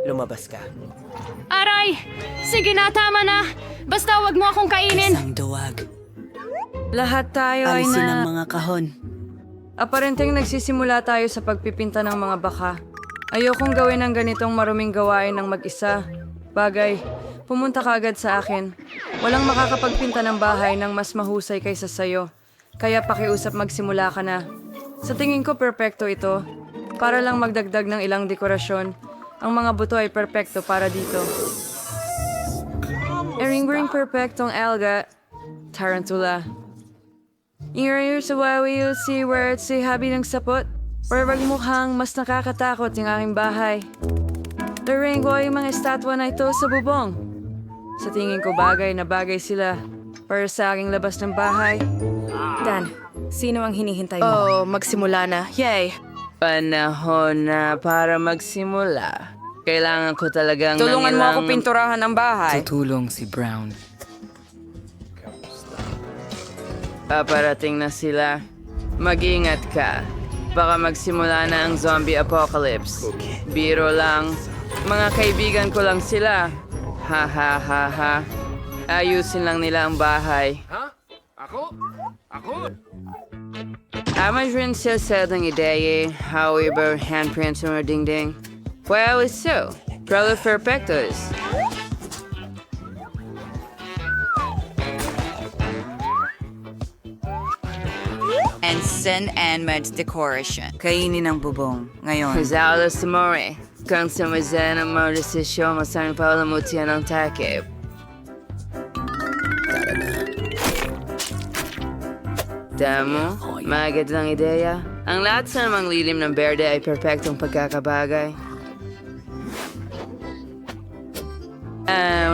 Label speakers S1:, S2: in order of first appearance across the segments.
S1: lumabas ka.
S2: Aray! Sige na, tama na! Basta wag mo akong kainin!
S1: Isang duwag.
S3: Lahat tayo ay
S1: Alisin ang
S3: na...
S1: mga kahon.
S3: Aparenteng nagsisimula tayo sa pagpipinta ng mga baka. Ayokong gawin ang ganitong maruming gawain ng mag-isa. Bagay, pumunta ka agad sa akin. Walang makakapagpinta ng bahay ng mas mahusay kaysa sayo. Kaya pakiusap magsimula ka na. Sa tingin ko perpekto ito. Para lang magdagdag ng ilang dekorasyon. Ang mga buto ay perpekto para dito. Ering-ring perpektong alga. Tarantula. Ingayur sa wawi you'll see where it's si habi ng sapot. Or wag mukhang mas nakakatakot yung aking bahay. Laring ko yung mga estatwa na ito sa bubong. Sa tingin ko bagay na bagay sila para sa aking labas ng bahay.
S4: Dan, sino ang hinihintay mo?
S5: Oh, magsimula na. Yay!
S6: Panahon na para magsimula. Kailangan ko talagang
S4: Tulungan mo ako
S6: ilang-
S4: pinturahan ang bahay.
S1: Tutulong si Brown.
S6: Paparating na sila. Mag-ingat ka. Baka magsimula na ang zombie apocalypse. Biro lang. Mga kaibigan ko lang sila. Ha ha ha ha. Ayusin lang nila ang bahay. Ama rin siya sa ng ideya, however, handprints mo ding-ding. Well, it's so. Probably perfectos.
S7: And Sin and Med's decoration.
S1: Kainin ang bubong. Ngayon,
S6: Rizalo Samore. Kung sumazan ang mga desisyon, masarang palamutian ang takip. Damo, magandang ideya. Ang lahat sa namang lilim ng berde ay perpektong pagkakabagay.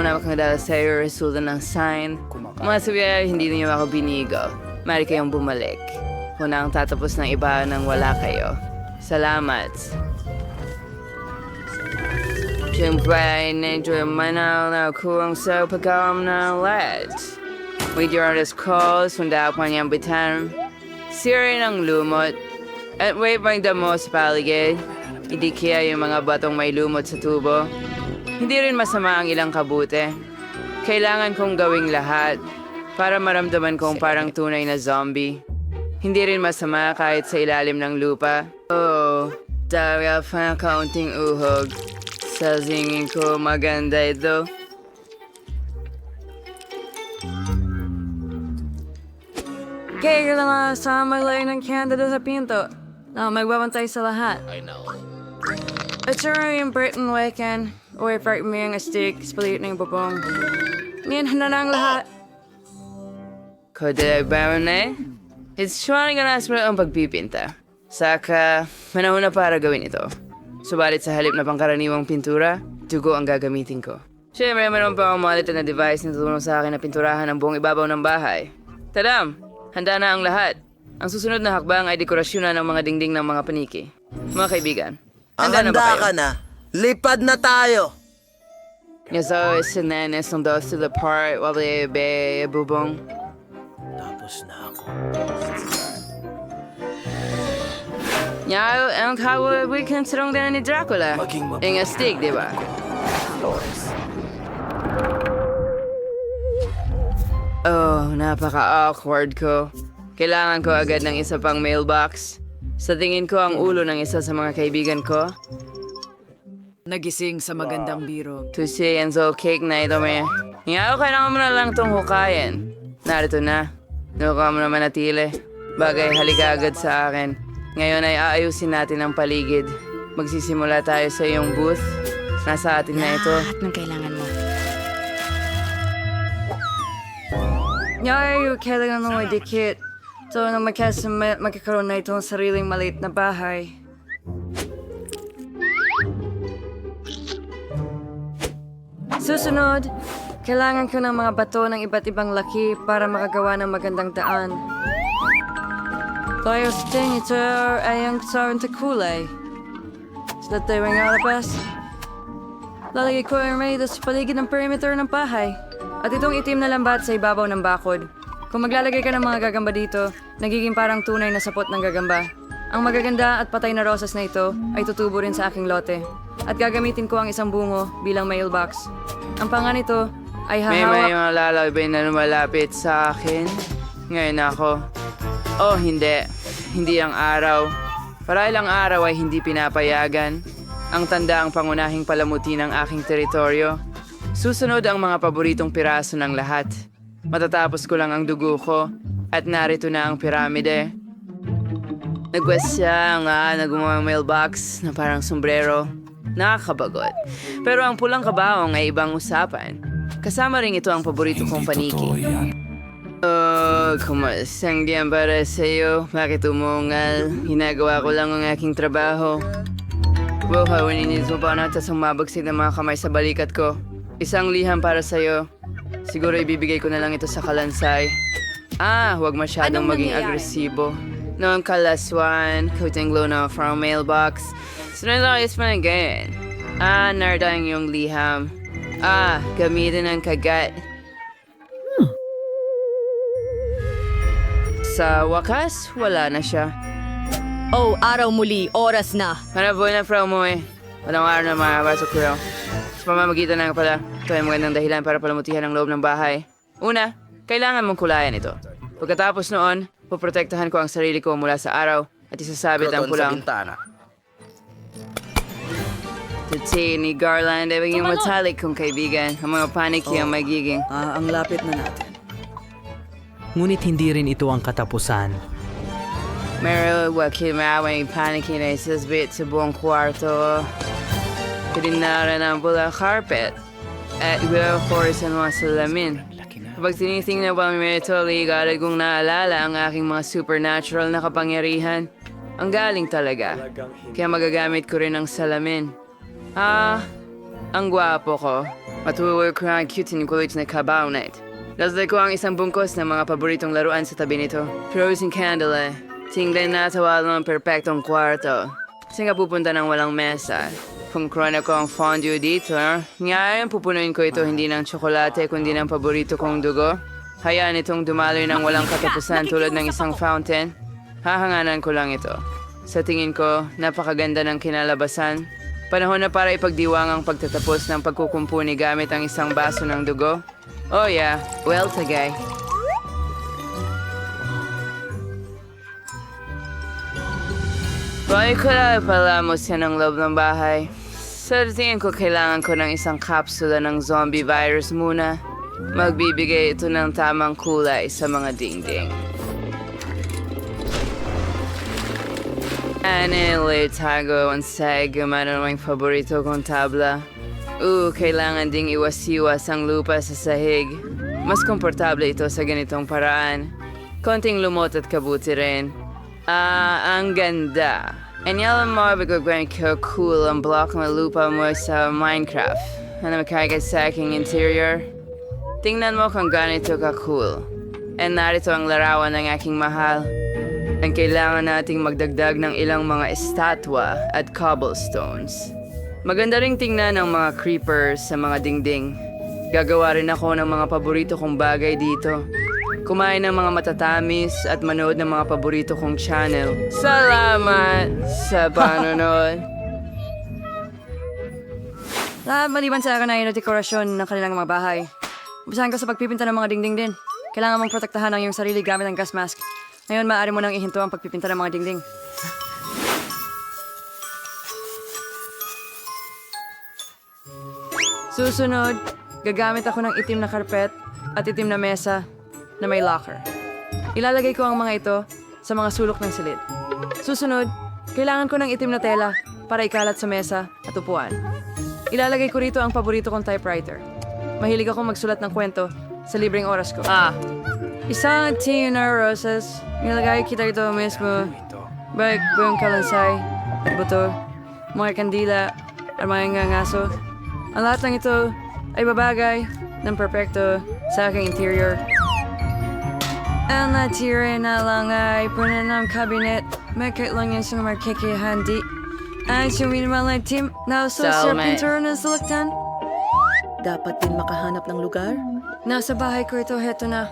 S6: Una kang dala sa iyo, resulta ng sign. Mga sabi ay hindi niyo ako binigo. Mari kayong bumalik. Una ang tatapos ng iba nang wala kayo. Salamat. Siyempre ay na-enjoy manaw na kurang sa pagkawam ng LED. With your artist calls, hunda pa niyang bitan. Sira ng lumot. At wait bang damo sa paligid. Hindi kaya yung mga batong may lumot sa tubo. Hindi rin masama ang ilang kabute. Kailangan kong gawing lahat para maramdaman kong parang tunay na zombie. Hindi rin masama kahit sa ilalim ng lupa. Oh, dahil pa ng kaunting uhog. Sa singin ko maganda ito.
S3: Kaya lang sa maglayo ng kandado sa pinto na magbabantay sa lahat. At sure yung Britain weekend, o i-park mo yung stick, spalit na yung bubong. Ngayon na ang lahat.
S6: Koday Barone, it's trying na nasmula ang pagpipinta. Saka, manahon na para gawin ito. Subalit sa halip na pangkaraniwang pintura, dugo ang gagamitin ko. Siyempre, meron pa akong malitan na device na tutulong sa akin na pinturahan ang buong ibabaw ng bahay. Tadam! Handa na ang lahat. Ang susunod na hakbang ay dekorasyonan ng mga dingding ng mga paniki. Mga kaibigan, handa na ba kayo?
S8: ka na. Lipad na tayo.
S6: Yes, so, sinenes ng dos to the part while they be bubong.
S8: Tapos na ako.
S6: Yeah, ang kawa we considering din ni Dracula. Yung astig, di ba? Oh, napaka-awkward ko. Kailangan ko agad ng isa pang mailbox. Sa tingin ko ang ulo ng isa sa mga kaibigan ko.
S4: Nagising sa magandang biro.
S6: Tusi and so cake na ito may. Nga, kailangan mo na lang itong hukayin. Narito na. Nuka mo na manatili. Bagay, halika agad sa akin. Ngayon ay aayusin natin ang paligid. Magsisimula tayo sa iyong booth. Nasa atin na ito.
S5: Lahat ng kailangan mo.
S3: Ngayon, kailangan mo dikit. So, nang magkakaroon na itong sariling maliit na bahay. Susunod, kailangan ko ng mga bato ng iba't ibang laki para makagawa ng magandang daan. Tayo sa ting, ito ay ang kasaran sa kulay. Sa tayo ang alabas. Lalagay ko ang may sa paligid ng perimeter ng bahay. At itong itim na lambat sa ibabaw ng bakod. Kung maglalagay ka ng mga gagamba dito, nagiging parang tunay na sapot ng gagamba. Ang magaganda at patay na rosas na ito ay tutubo rin sa aking lote. At gagamitin ko ang isang bungo bilang mailbox. Ang panga nito ay
S6: May
S3: hahawak...
S6: mga lalabay na lumalapit sa akin. Ngayon ako. Oh, hindi. Hindi ang araw. Parahil ang araw ay hindi pinapayagan. Ang tanda ang pangunahing palamuti ng aking teritoryo. Susunod ang mga paboritong piraso ng lahat. Matatapos ko lang ang dugo ko at narito na ang piramide. Nagwasya nga na gumawang mailbox na parang sombrero. Nakakabagot. Pero ang pulang kabaong ay ibang usapan. Kasama rin ito ang paborito kong paniki. Oh, kumasang diyan para sa'yo. Bakit umungal? Ginagawa ko lang ang aking trabaho. Wow, hawaninis mo pa na tas mabagsig ng mga kamay sa balikat ko. Isang liham para sa'yo. Siguro ibibigay ko na lang ito sa kalansay. Huwag masyadong maging agresibo. Noong kalaswan, kuting luna from mailbox. Sinalakis mo na ganyan. Nardang yung liham. Gamitin ang kagat. Sa wakas, wala na siya.
S5: Oh, araw muli. Oras na.
S6: Manaboy na fra mo eh. Walang araw na makapasok ko. Sa pamamagitan ng pala, ito ay magandang dahilan para palamutihan ang loob ng bahay. Una, kailangan mong kulayan ito. Pagkatapos noon, poprotektahan ko ang sarili ko mula sa araw at isasabit ang
S8: Kroton sa
S6: pulang
S8: bintana.
S6: tuti ni Garland ay maging matalik kong kaibigan. Ang mga paniki ang magiging.
S1: Ang lapit na natin.
S9: Ngunit hindi rin ito ang katapusan.
S6: Meron wakimawang paniki na isasbit sa buong kwarto. Pininaran ang bulang carpet at will-force ang mga salamin. Kapag tinitingnan pa may ito, agad kong naalala ang aking mga supernatural na kapangyarihan. Ang galing talaga. Kaya magagamit ko rin ang salamin. Ang gwapo ko. Matuwag ko ang cute and kulit na kabaw night. Lasday ko ang isang bungkos ng mga paboritong laruan sa tabi nito. Frozen candle eh. Tingnan na tawal ng perpektong kwarto. Saan ka pupunta ng walang mesa? Kung krona ko ang fondue dito, ngayon pupunuin ko ito hindi ng tsokolate kundi ng paborito kong dugo. Hayaan itong dumaloy ng walang katapusan tulad ng isang fountain. Hahanganan ko lang ito. Sa tingin ko, napakaganda ng kinalabasan. Panahon na para ipagdiwang ang pagtatapos ng pagkukumpuni gamit ang isang baso ng dugo. Oh yeah, well tagay. Bakit ko na palamos yan ang loob ng bahay? Sa tingin ko kailangan ko ng isang kapsula ng zombie virus muna. Magbibigay ito ng tamang kulay sa mga dingding. Anile tago ang sag gumana ng paborito kong tabla. Kailangan ding iwas-iwas ang lupa sa sahig. Mas komportable ito sa ganitong paraan. Konting lumot at kabuti rin. Ang ganda. Alam mo, bigagawin ko cool ang block ng lupa mo sa Minecraft. Ano makagat sa aking interior? Tingnan mo kung ganito ka cool. And narito ang larawan ng aking mahal. Ang kailangan nating magdagdag ng ilang mga estatwa at cobblestones. Maganda ring tingnan ang mga creepers sa mga dingding. Gagawa rin ako ng mga paborito kong bagay dito. Kumain ng mga matatamis at manood ng mga paborito kong channel. Salamat sa panonood.
S3: Lahat maliban sa akin ay dekorasyon ng kanilang mga bahay. Umpisahan ko sa pagpipinta ng mga dingding din. Kailangan mong protektahan ang iyong sarili gamit ang gas mask. Ngayon, maaari mo nang ihinto ang pagpipinta ng mga dingding. Susunod, gagamit ako ng itim na karpet at itim na mesa na may locker. Ilalagay ko ang mga ito sa mga sulok ng silid. Susunod, kailangan ko ng itim na tela para ikalat sa mesa at upuan. Ilalagay ko rito ang paborito kong typewriter. Mahilig akong magsulat ng kwento sa libreng oras ko. Isang tin na roses. Nilagay kita ito mismo. Balik buong kalansay at buto, mga kandila at mga ngaso. Ang lahat ng ito ay babagay ng perpekto sa aking interior. Ang natira na lang ay puno ng kabinet. Makit lang yan sa markikihandi. Ang suminimal na team na uso sa pintura ng suluktan.
S5: Dapat din makahanap ng lugar.
S3: Nasa bahay ko ito, heto na.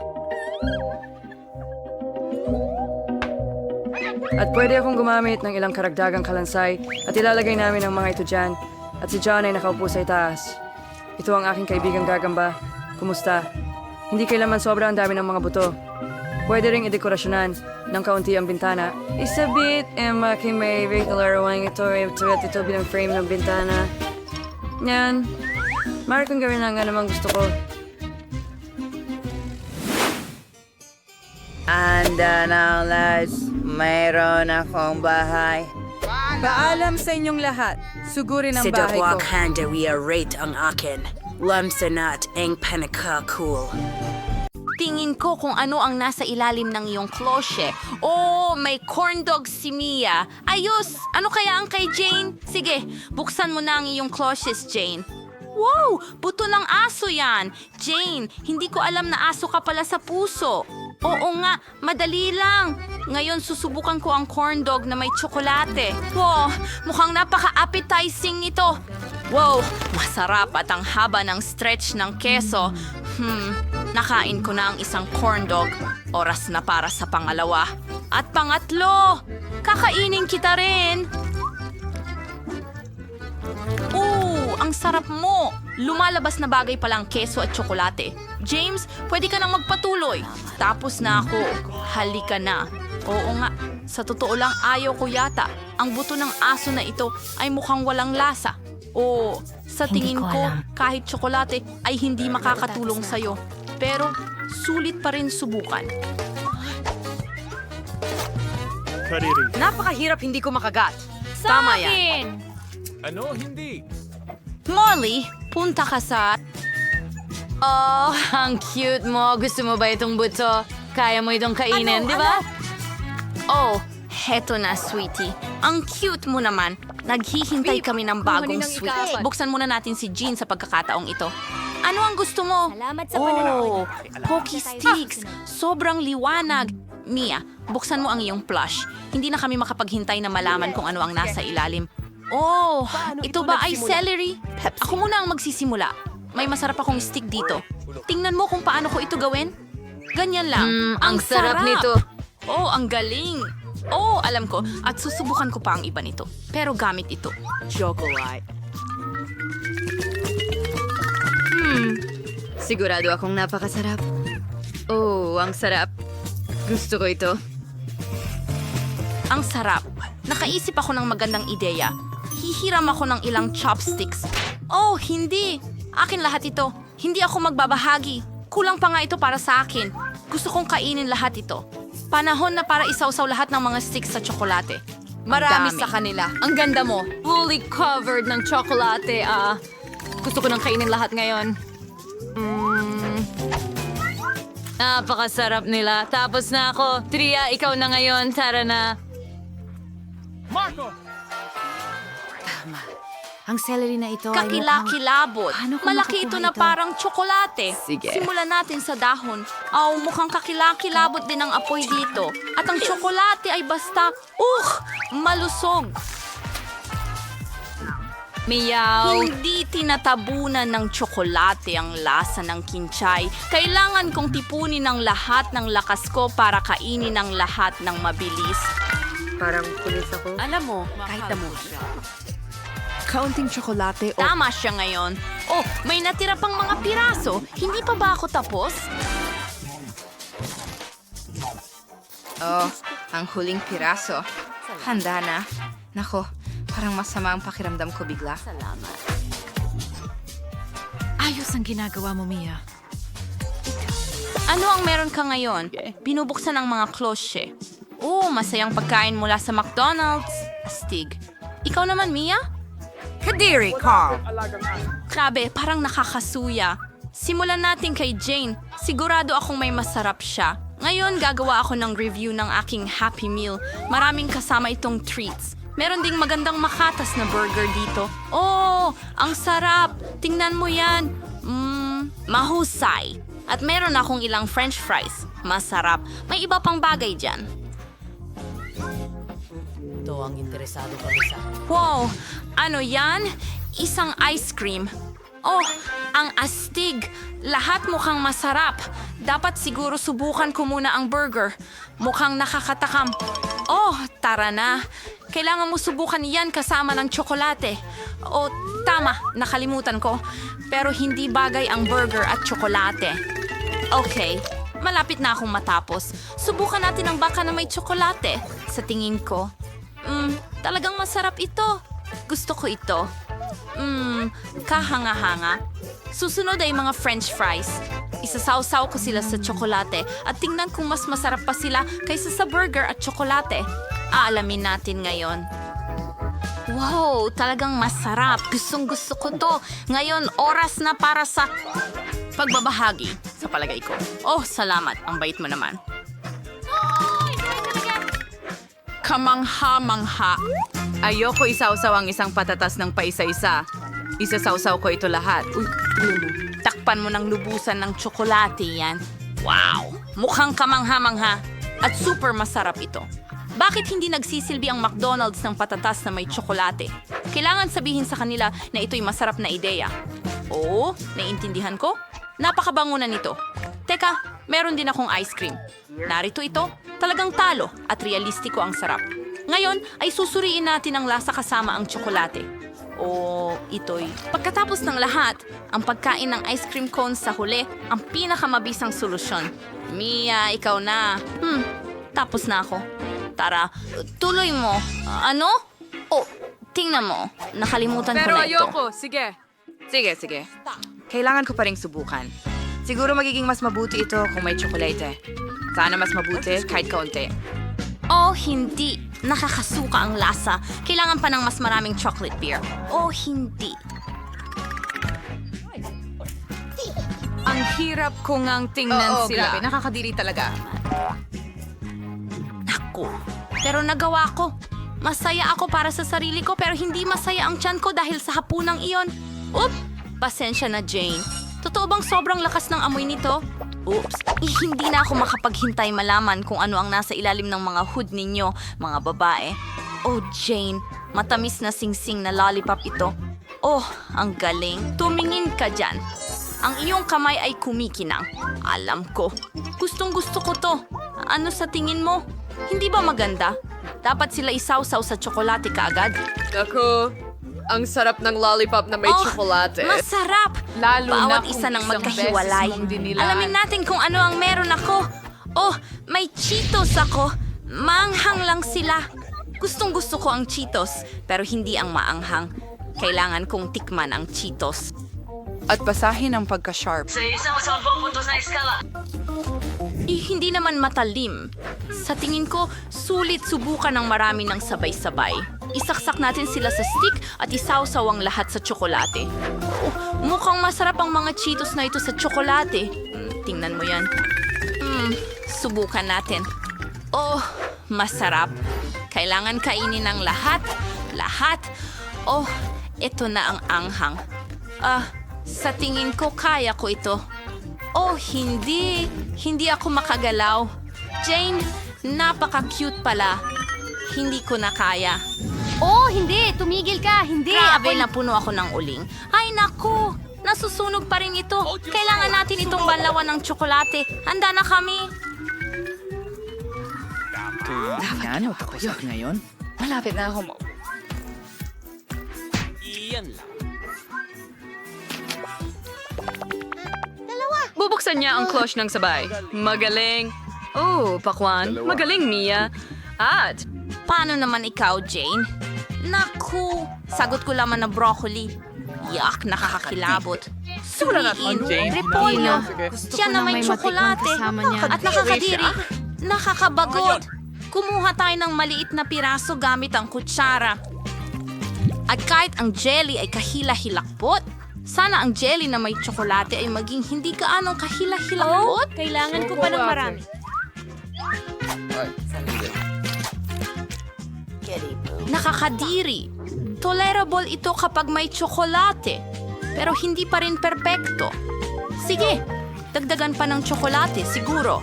S3: At pwede akong gumamit ng ilang karagdagang kalansay at ilalagay namin ang mga ito dyan. At si John ay nakaupo sa itaas. Ito ang aking kaibigang gagamba. Kumusta? Hindi kailanman sobra ang dami ng mga buto. Pwede ring idekorasyonan ng kaunti ang bintana. Isabit, Emma, kay may regular wang ito bilang frame ng bintana. Yan. Mari kong gawin lang nga namang gusto ko.
S6: Anda na, lads. Mayroon akong bahay.
S4: Paalam sa inyong lahat. Sugurin ang
S7: Si
S4: bahay ko.
S7: Dawak handa rate ang akin. Lamsanat ang panaka-cool.
S10: Tingin ko kung ano ang nasa ilalim ng iyong klosye. Oh, may corn dog si Mia. Ayos! Ano kaya ang kay Jane? Sige, buksan mo na ang iyong kloshes, Jane. Wow! Buto ng aso yan! Jane, hindi ko alam na aso ka pala sa puso. Oo nga, madali lang. Ngayon susubukan ko ang corn dog na may tsokolate. Wow, mukhang napaka-appetizing ito. Wow, masarap at ang haba ng stretch ng keso. Nakain ko na ang isang corn dog. Oras na para sa pangalawa. At pangatlo, kakainin kita rin. Ang sarap mo! Lumalabas na bagay palang keso at tsokolate. James, pwede ka nang magpatuloy. Tapos na ako. Halika na. Oo nga, sa totoo lang ayaw ko yata. Ang buto ng aso na ito ay mukhang walang lasa. Oo, sa tingin ko, kahit tsokolate ay hindi makakatulong sa'yo. Pero, sulit pa rin subukan.
S4: Napakahirap hindi ko makagat.
S2: Sa
S4: Tama yan.
S2: akin!
S10: Molly, punta ka sa... Oh, ang cute mo. Gusto mo ba itong buto? Kaya mo itong kainin, di ba? Oh, heto na, sweetie. Ang cute mo naman. Naghihintay kami ng bagong sweet. Buksan muna natin si Jean sa pagkakataong ito. Ano ang gusto mo? Oh, Pokey Sticks. Sobrang liwanag. Mia, buksan mo ang iyong plush. Hindi na kami makapaghintay na malaman kung ano ang nasa ilalim. Oh, ito ba ay celery? Ako muna ang magsisimula. May masarap akong stick dito. Tingnan mo kung paano ko ito gawin. Ganyan lang. Ang sarap nito. Oh, ang galing. Oh, alam ko. At susubukan ko pa ang iba nito. Pero gamit ito.
S4: Chocolate.
S10: Sigurado akong napakasarap. Oh, ang sarap. Gusto ko ito. Ang sarap. Nakaisip ako ng magandang ideya. Hihiram ako ng ilang chopsticks. Oh, hindi. Akin lahat ito. Hindi ako magbabahagi. Kulang pa nga ito para sa akin. Gusto kong kainin lahat ito. Panahon na para isawsaw lahat ng mga sticks sa tsokolate. Marami sa kanila. Ang ganda mo. Fully covered ng tsokolate. Gusto ko nang kainin lahat ngayon. Napakasarap nila. Tapos na ako. Tria, ikaw na ngayon. Tara na.
S4: Ang celery na ito
S10: Kakilakilabot. Malaki ito na parang tsokolate.
S6: Sige.
S10: Simulan natin sa dahon. Mukhang kakilakilabot din ang apoy dito. At ang tsokolate ay basta, malusog.
S2: Meow!
S10: Hindi tinatabunan ng tsokolate ang lasa ng kinchay. Kailangan kong tipunin ang lahat ng lakas ko para kainin ang lahat ng mabilis.
S3: Parang pulis ako.
S4: Alam mo, kahit damo siya. Kaunting tsokolate o...
S10: Tama siya ngayon. Oh, may natira pang mga piraso. Hindi pa ba ako tapos? Oh, ang huling piraso. Handa na. Nako, parang masama ang pakiramdam ko bigla.
S2: Ayos ang ginagawa mo, Mia.
S10: Ano ang meron ka ngayon? Binubuksan ang mga klosye. Oh, masayang pagkain mula sa McDonald's. Astig. Ikaw naman, Mia?
S7: Kadiri, Carl.
S10: Grabe, parang nakakasuya. Simulan natin kay Jane. Sigurado akong may masarap siya. Ngayon, gagawa ako ng review ng aking Happy Meal. Maraming kasama itong treats. Meron ding magandang makatas na burger dito. Oh, ang sarap. Tingnan mo yan. Mahusay. At meron akong ilang french fries. Masarap. May iba pang bagay dyan.
S5: Ito ang interesado kami sa...
S10: Wow! Ano yan? Isang ice cream. Oh, ang astig. Lahat mukhang masarap. Dapat siguro subukan ko muna ang burger. Mukhang nakakatakam. Oh, tara na. Kailangan mo subukan yan kasama ng tsokolate. Oh, tama, nakalimutan ko. Pero hindi bagay ang burger at tsokolate. Okay, malapit na akong matapos. Subukan natin ang baka na may tsokolate. Sa tingin ko, talagang masarap ito. Gusto ko ito. Kahanga-hanga. Susunod ay mga french fries. Isasawsaw ko sila sa tsokolate at tingnan kung mas masarap pa sila kaysa sa burger at tsokolate. Aalamin natin ngayon. Wow, talagang masarap. Gustong-gusto ko to. Ngayon, oras na para sa pagbabahagi sa palagay ko. Oh, salamat. Ang bait mo naman. Kamangha-mangha.
S6: Ayoko isawsaw ang isang patatas ng paisa-isa. Isasawsaw ko ito lahat.
S10: Takpan mo ng lubusan ng tsokolate yan. Wow! Mukhang kamangha-mangha. At super masarap ito. Bakit hindi nagsisilbi ang McDonald's ng patatas na may tsokolate? Kailangan sabihin sa kanila na ito'y masarap na ideya. Oo, naiintindihan ko. Napakabango na nito. Teka, meron din akong ice cream. Narito ito, talagang talo at realistiko ang sarap. Ngayon ay susuriin natin ang lasa kasama ang tsokolate. O ito'y pagkatapos ng lahat, ang pagkain ng ice cream cones sa huli ang pinakamabisang solusyon. Mia, ikaw na. Tapos na ako. Tara, tuloy mo. Ano? Oh, tingnan mo. Nakalimutan ko na ito.
S3: Sige.
S6: Sige. Kailangan ko pa ring subukan. Siguro magiging mas mabuti ito kung may tsokolate. Sana mas mabuti kahit kaunti.
S10: Oh, hindi. Nakakasuka ang lasa. Kailangan pa ng mas maraming chocolate beer. Oh, hindi.
S3: Ang hirap ko ngang tingnan sila.
S6: Nakakadiri talaga.
S10: Naku. Pero nagawa ko. Masaya ako para sa sarili ko pero hindi masaya ang tiyan ko dahil sa hapunang iyon. Oop! Pasensya na, Jane. Totoo bang sobrang lakas ng amoy nito? Oops. Hindi na ako makapaghintay malaman kung ano ang nasa ilalim ng mga hood ninyo, mga babae. Oh, Jane, matamis na singsing na lollipop ito. Oh, ang galing. Tumingin ka dyan. Ang iyong kamay ay kumikinang. Alam ko. Gustong-gusto ko to. Ano sa tingin mo? Hindi ba maganda? Dapat sila isawsaw sa tsokolate kaagad.
S4: Ako, ang sarap ng lollipop na may tsokolate.
S10: Masarap!
S4: Lalo na
S10: Bawat
S4: kung
S10: isa ng
S4: isang
S10: magkahiwalay.
S4: beses mong dinilaan.
S10: Alamin natin kung ano ang meron ako. Oh, may Cheetos ako. Maanghang lang sila. Gustong-gusto ko ang Cheetos, pero hindi ang maanghang. Kailangan kong tikman ang Cheetos.
S6: At basahin ang pagka-sharp.
S10: Hindi naman matalim. Sa tingin ko, sulit subukan ng marami ng sabay-sabay. Isaksak natin sila sa stick at isawsaw ang lahat sa tsokolate. Oh, mukhang masarap ang mga Cheetos na ito sa tsokolate. Tingnan mo yan. Subukan natin. Oh, masarap. Kailangan kainin ng lahat. Lahat. Oh, ito na ang anghang. Sa tingin ko, kaya ko ito. Oh, hindi. Hindi ako makagalaw. Jane, napaka-cute pala. Hindi ko na kaya.
S2: Oh, hindi! Tumigil ka! Hindi!
S10: Grabe, napuno ako ng uling. Ay, naku! Nasusunog pa rin ito. Kailangan natin itong banlawan ng tsokolate. Handa na kami.
S6: Ano, tapos ako ngayon? Malapit na ako mo. Bubuksan niya ang cloche ng sabay. Magaling. Oh, Pakwan. Magaling, Mia. At
S10: Paano naman ikaw, Jane? Naku! Sagot ko lamang na broccoli. Yak, nakakakilabot. Suriin, repolyo, siya na may tsokolate, at nakakadiri, nakakabagot. Kumuha tayo ng maliit na piraso gamit ang kutsara. At kahit ang jelly ay kahila-hilakbot, sana ang jelly na may tsokolate ay maging hindi gaanong kahila-hilakbot.
S2: Kailangan ko pa ng marami.
S10: Nakakadiri. Tolerable ito kapag may tsokolate, pero hindi pa rin perpekto. Sige, dagdagan pa ng tsokolate siguro.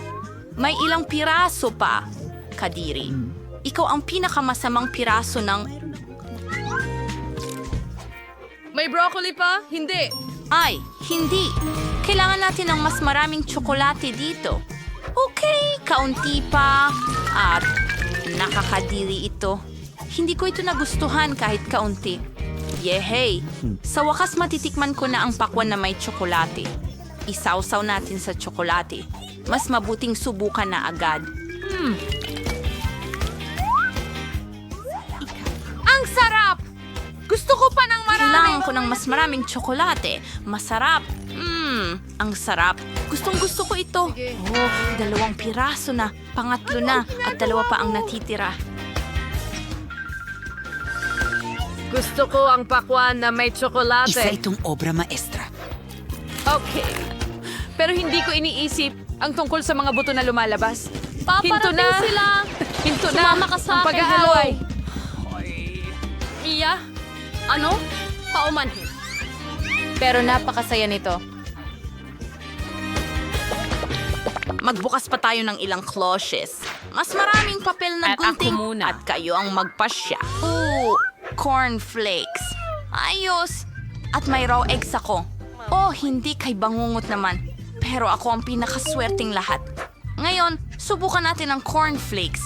S10: May ilang piraso pa, Kadiri. Ikaw ang pinakamasamang piraso ng...
S3: May broccoli pa? Hindi.
S10: Ay, hindi. Kailangan natin ng mas maraming tsokolate dito. Okay, kaunti pa. At nakakadiri ito. Hindi ko ito nagustuhan kahit kaunti. Yehey! Sa wakas matitikman ko na ang pakwan na may tsokolate. Isawsaw natin sa tsokolate. Mas mabuting subukan na agad.
S2: Ang sarap! Gusto ko pa ng marami.
S10: Kailangan ko ng mas maraming tsokolate. Masarap. Ang sarap. Gustong-gusto ko ito. Oh, 2 piraso na. Pangatlo na. At 2 pa ang natitira.
S3: Gusto ko ang pakwan na may tsokolate.
S1: Isa itong obra maestra.
S3: Okay. Pero hindi ko iniisip ang tungkol sa mga buto na lumalabas.
S2: Paparating sila.
S3: Hinto na.
S2: Sumama ka sa
S3: Ang
S2: akin,
S3: pag-aaway.
S2: Mia? Ano? Paumanhin.
S10: Pero napakasaya nito. Magbukas pa tayo ng ilang cloches. Mas maraming papel na
S2: At ako
S10: gunting.
S2: muna.
S10: At kayo ang magpasya. Ooh, cornflakes. Ayos. At may raw eggs ako. Oh, hindi kay bangungot naman. Pero ako ang pinakaswerteng lahat. Ngayon, subukan natin ang cornflakes.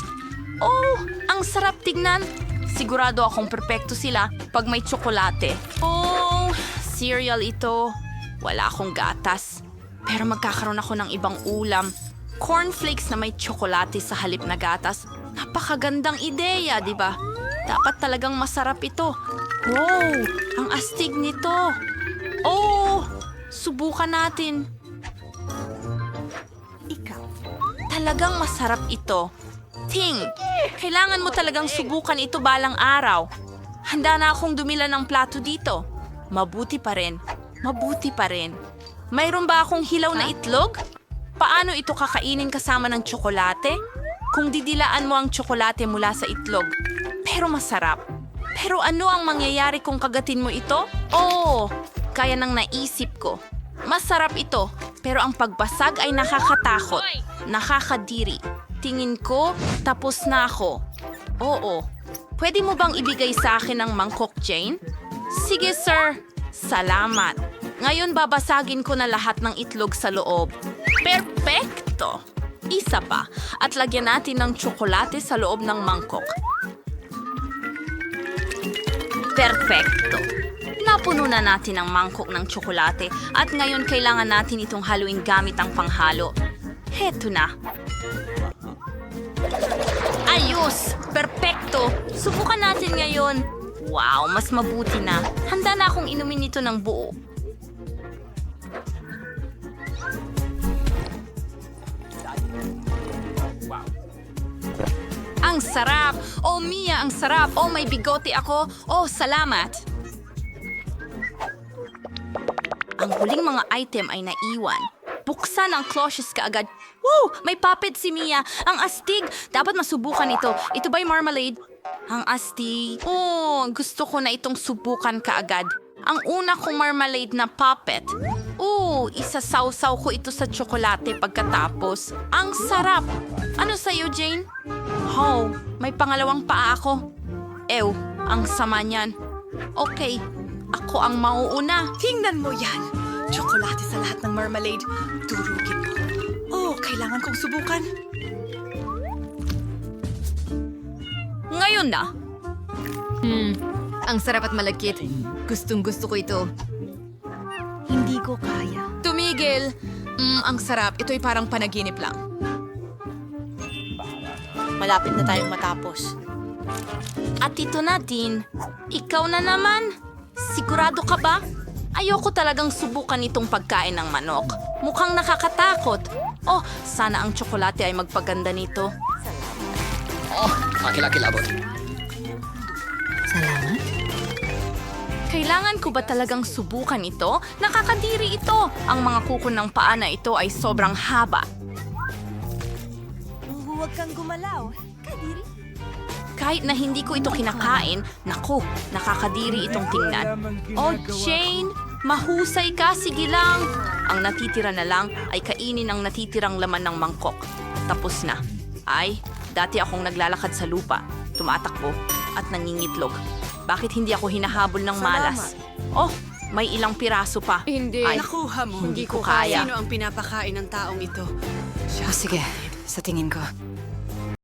S10: Oh, ang sarap tignan. Sigurado akong perpekto sila pag may tsokolate. Oh, cereal ito. Wala akong gatas. Pero magkakaroon ako ng ibang ulam. Cornflakes na may tsokolate sa halip na gatas. Napakagandang ideya, di ba? Dapat talagang masarap ito. Wow, ang astig nito. Oh, subukan natin. Talagang masarap ito. Ting, kailangan mo talagang subukan ito balang araw. Handa na akong dumila ng plato dito. Mabuti pa rin. Mabuti pa rin. Mayroon ba akong hilaw na itlog? Paano ito kakainin kasama ng tsokolate? Kung didilaan mo ang tsokolate mula sa itlog. Pero masarap. Pero ano ang mangyayari kung kagatin mo ito? Oh, kaya nang naisip ko. Masarap ito, pero ang pagbasag ay nakakatakot. Nakakadiri. Tingin ko, tapos na ako. Oo. Pwede mo bang ibigay sa akin ang mangkok, Jane? Sige, sir. Salamat. Ngayon babasagin ko na lahat ng itlog sa loob. Perpekto! Isa pa. At lagyan natin ng tsokolate sa loob ng mangkok. Perpekto. Napuno na natin ang mangkok ng tsokolate at ngayon kailangan natin itong haluin gamit ang panghalo. Heto na. Ayos! Perpekto! Subukan natin ngayon. Wow, mas mabuti na. Handa na akong inumin ito ng buo. Ang sarap! Oh, Mia, ang sarap! Oh, may bigote ako! Oh, salamat! Ang huling mga item ay naiwan. Buksan ang cloches kaagad. Woo! May puppet si Mia! Ang astig! Dapat masubukan ito. Ito ba'y marmalade? Ang astig. Oh, gusto ko na itong subukan kaagad. Ang una kong marmalade na puppet. Isasawsaw ko ito sa tsokolate pagkatapos. Ang sarap! Ano sa'yo, Jane? Oh, may pangalawang paa ako. Ew, ang sama niyan. Okay, ako ang mauuna.
S5: Tingnan mo yan! Tsokolate sa lahat ng marmalade. Durugin mo. Oh, kailangan kong subukan.
S10: Ngayon na.
S2: Ang sarap at malagkit. Gustong-gusto ko ito.
S5: Hindi ko kaya.
S2: Tumigil! Ang sarap. Ito'y parang panaginip lang.
S5: Malapit na tayong matapos.
S10: At ito na din. Ikaw na naman. Sigurado ka ba? Ayoko talagang subukan itong pagkain ng manok. Mukhang nakakatakot. Oh, sana ang tsokolate ay magpaganda nito. Kailangan ko ba talagang subukan ito? Nakakadiri ito. Ang mga kuko ng paa na ito ay sobrang haba.
S5: Huwag kang gumalaw. Kadiri.
S10: Kahit na hindi ko ito kinakain, naku, nakakadiri itong tingnan. Oh, Jane, mahusay ka, sige lang. Ang natitira na lang ay kainin ang natitirang laman ng mangkok. Tapos na. Ay, dati akong naglalakad sa lupa, tumatakbo, at nangingitlog. Bakit hindi ako hinahabol ng malas? Oh, may ilang piraso pa.
S2: Hindi.
S10: Ay,
S5: Nakuha mo.
S10: hindi ko kaya.
S5: Sino ang pinapakain ng taong ito?
S1: Oh, sige. Sa tingin ko,